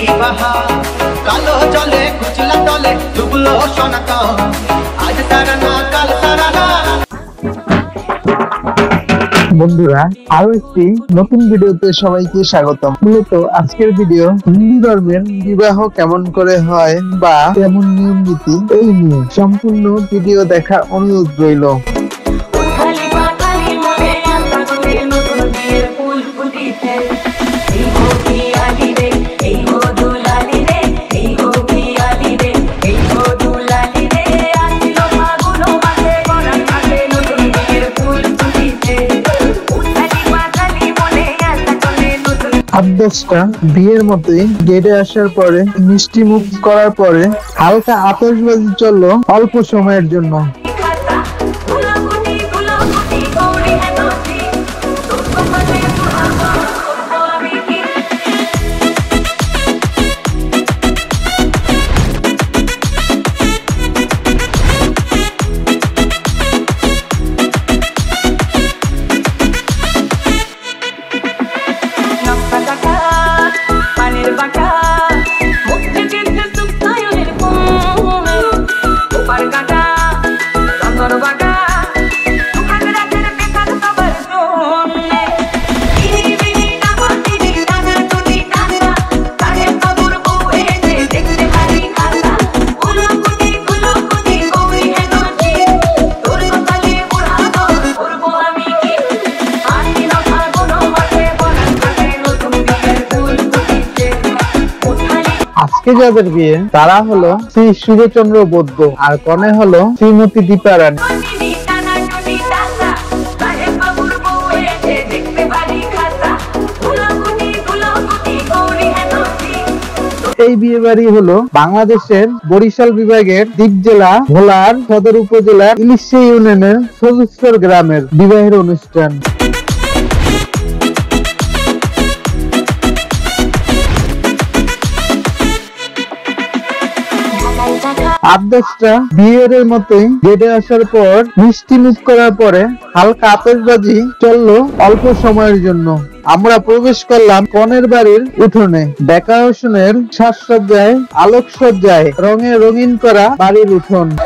বাহা কালো জলে কুচলা তলে ডুবলো সোনাত আজ তারা না কাল তারা না। বন্ধুরা, আরো একটি নতুন ভিডিওতে সবাইকে স্বাগতম। মূলত আজকের ভিডিও হিন্দু ধর্মের বিবাহ কেমন করে হয় বা কেমন নিয়ম নীতি, এই নিয়ে সম্পূর্ণ ভিডিও দেখার অনুরোধ রইল। আট-দশটা বিয়ের মতোই গেটে আসার পরে মিষ্টি মুখ করার পরে হালকা আতশবাজি চললো অল্প সময়ের জন্য। আজকে যাদের বিয়ে তারা হলো শ্রী সূর্যচন্দ্র বৈদ্য আর কনে হলো শ্রীমতী দীপা রানী। এই বিয়ে বাড়ি হলো বাংলাদেশের বরিশাল বিভাগের দ্বীপ জেলা ভোলার সদর উপজেলার ইলিশা ইউনিয়নের সজুস্তর গ্রামের বিবাহের অনুষ্ঠান। আট-দশটা বিয়ের মতোই গেটে আসার পর মিষ্টি মুখ করার পরে হালকা আতশবাজি চললো অল্প সময়ের জন্য। আমরা প্রবেশ করলাম কনের বাড়ির উঠোনে। ডেকোরেশনের সাজসজ্জায় আলোকসজ্জায় রঙে রঙিন করা বাড়ির উঠোন।